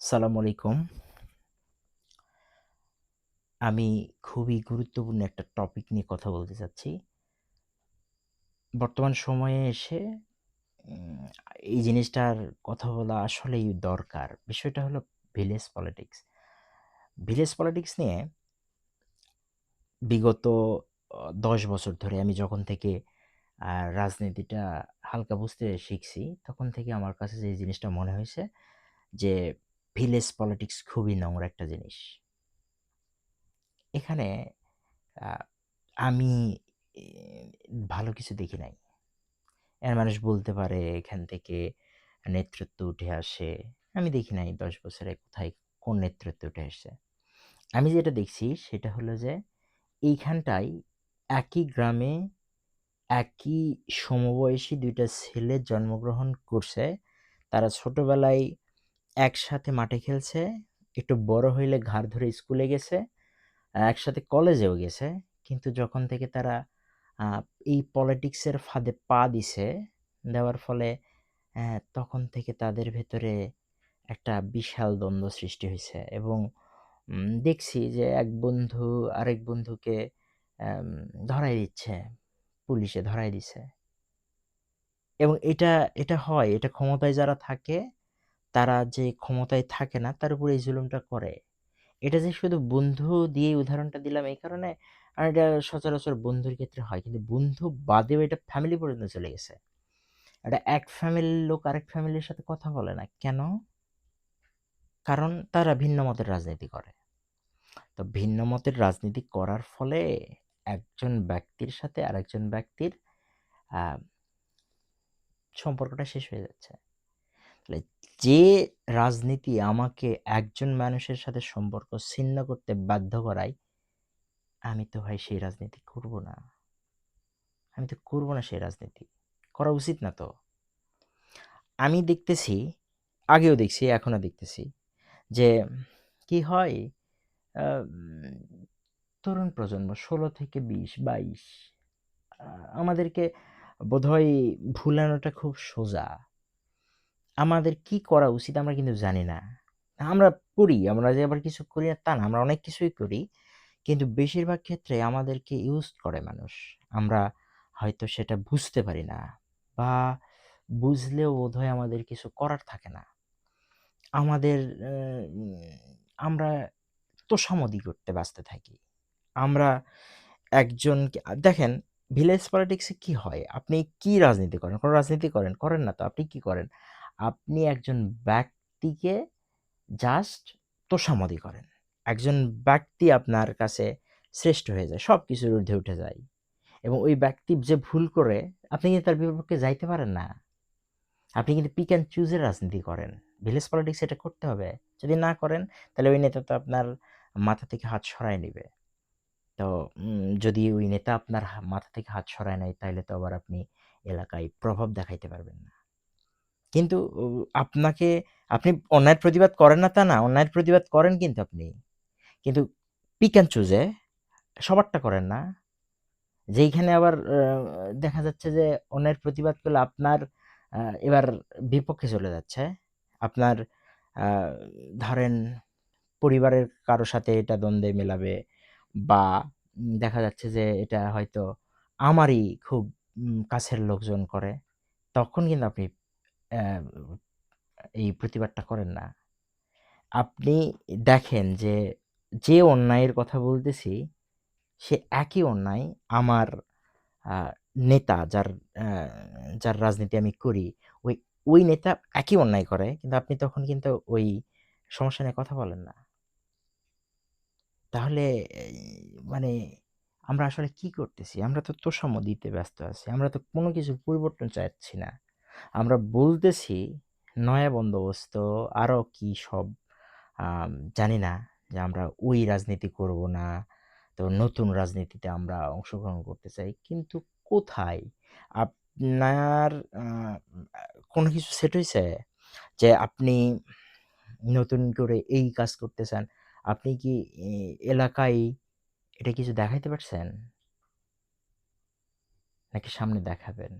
সালামু আলাইকুম। আমি খুবই গুরুত্বপূর্ণ একটা টপিক নিয়ে কথা বলতে চাচ্ছি। বর্তমান সময়ে এসে উম এই জিনিসটার কথা বলা আসলেই দরকার। বিষয়টা হলো ভিলেজ পলিটিক্স। ভিলেজ পলিটিক্স নিয়ে বিগত ১০ বছর ধরে আমি যখন থেকে রাজনীতিটা হালকা বুঝতে শিখছি, তখন থেকে আমার কাছে যে জিনিসটা মনে হয়েছে যে ভিলেজ পলিটিক্স খুবই নোংরা একটা জিনিস। এখানে আ আমি এ ভালো কিছু দেখি নাই। মানুষ বলতে পারে এখান থেকে নেতৃত্ব উঠে আসে। আমি দেখি নাই ১০ বছরে কোথায় কোন নেতৃত্ব উঠে আসছে। আমি যেটা দেখছি সেটা হলো যে এইখানটায় একই গ্রামে একই সমবয়সী ২ টা ছেলে জন্মগ্রহণ করছে। তারা ছোটবেলায় একসাথে মাঠে খেলছে। একটু বড় হইলে ঘাড় ধরে স্কুলে গেছে। একসাথে কলেজেও গেছে। কিন্তু যখন থেকে তারা আ এই পলিটিক্সের ফাঁদে পা দিছে, দেওয়ার ফলে তখন থেকে তাদের ভেতরে একটা বিশাল দ্বন্দ্ব সৃষ্টি হইছে এবং দেখছি যে এক বন্ধু আরেক বন্ধুকে অ্যাম ধরাই দিচ্ছে। পুলিশে ধরাই দিছে। এবং এটা হয়, এটা ক্ষমতায় যারা থাকে, তারা যে ক্ষমতায় থাকে না, তার উপরে এই জুলুমটা করে। এটা যে শুধু বন্ধু দিয়েই উদাহরণটা দিলাম এই কারণে, আর এটা সচরাচর বন্ধুর ক্ষেত্রে হয়। কিন্তু বন্ধু বাদেও এটা ফ্যামিলি পর্যন্ত চলে গেছে। এটা এক ফ্যামিলির লোক আরেক ফ্যামিলির সাথে কথা বলে না। কেন? কারণ তারা ভিন্ন মতের রাজনীতি করে। তো ভিন্ন মতের রাজনীতি করার ফলে একজন ব্যক্তির সাথে আরেকজন ব্যক্তির আ সম্পর্কটা শেষ হয়ে যাচ্ছে। তাহলে যে রাজনীতি আমাকে একজন মানুষের সাথে সম্পর্ক ছিন্ন করতে বাধ্য করায়, আমি তো ভাই সেই রাজনীতি করব না। আমি তো করব না সেই রাজনীতি। করা উচিত না তো। আমি দেখতেছি, আগেও দেখছি, এখনো দেখতেছি যে কি হয় আ উম তরুণ প্রজন্ম ১৬ থেকে ২০, ২২ আ আমাদেরকে বোধহয় ভুলানোটা খুব সোজা। আমাদের কি করা উচিত আমরা কিন্তু জানি না। আমরা করি, আমরা যে আবার কিছু করি না তা না। আমরা অনেক কিছুই করি। কিন্তু বেশিরভাগ ক্ষেত্রে আমাদেরকে ইউজ করে মানুষ। আমরা হয়তো সেটা বুঝতে পারি না বা বুঝলেও বোধহয় আমাদের কিছু করার থাকে না। আমাদের অ্যা উম আমরা তোষামোদী করতে ব্যস্ত থাকি। আমরা একজনকে দেখেন ভিলেজ পলিটিক্স এ কি হয়? আপনি কি রাজনীতি করেন? কোন রাজনীতি করেন? করেন না তো। আপনি কি করেন? আপনি একজন ব্যক্তিকে জাস্ট তোষামোদী করেন। একজন ব্যক্তি আপনার কাছে শ্রেষ্ঠ হয়ে যায়। সবকিছুর ঊর্ধ্বে উঠে যায়। এবং ওই ব্যক্তি যে ভুল করে, আপনি কিন্তু তার বিপক্ষে যাইতে পারেন না। আপনি কিন্তু পিক অ্যান্ড চুজ এর রাজনীতি করেন। ভিলেজ পলিটিক্স এটা করতে হবে। যদি না করেন, তাহলে ওই নেতা তো আপনার মাথা থেকে হাত সরায় নিবে। তো যদি ওই নেতা আপনার মাথা থেকে হাত সরায় নেয়, তাইলে তো আবার আপনি এলাকায় প্রভাব দেখাইতে পারবেন না। কিন্তু আপনাকে আপনি অন্যায়ের প্রতিবাদ করেন না তা না। অন্যায়ের প্রতিবাদ করেন কিন্তু আপনি। কিন্তু পিক অ্যান্ড চুজ এ সবারটা করেন না। যেইখানে আবার দেখা যাচ্ছে যে অন্যায়ের প্রতিবাদ করলে আপনার এবার বিপক্ষে চলে যাচ্ছে। আপনার আ ধরেন পরিবারের কারো সাথে এটা দ্বন্দ্বে মেলাবে বা দেখা যাচ্ছে যে এটা হয়তো আমারই খুব কাছের লোকজন করে। তখন কিন্তু আপনি অ্যা এই প্রতিবাদটা করেন না। আপনি দেখেন যে, যে অন্যায়ের কথা বলতেছি, সে একই অন্যায় আমার আ নেতা যার রাজনীতি আমি করি, ওই ওই নেতা একই অন্যায় করে। কিন্তু আপনি তখন কিন্তু ওই সমস্যা নিয়ে কথা বলেন না। তাহলে এই মানে আমরা আসলে কি করতেছি? আমরা তো তোষামোদ দিতে ব্যস্ত আছি। আমরা তো কোনো কিছুর পরিবর্তন চাচ্ছি না। আমরা বলতেছি নয়া বন্দোবস্ত আরো কি সব জানি না যে আমরা ওই রাজনীতি করব না। তো নতুন রাজনীতিতে আমরা অংশগ্রহণ করতে চাই। কিন্তু কোথায়? আপনার আ আ কোনো কিছু সেট হইছে? যে আপনি নতুন করে এই কাজ করতে চান। আপনি কি এ এলাকায় এটা কিছু দেখাইতে পারছেন? নাকি সামনে দেখাবেন?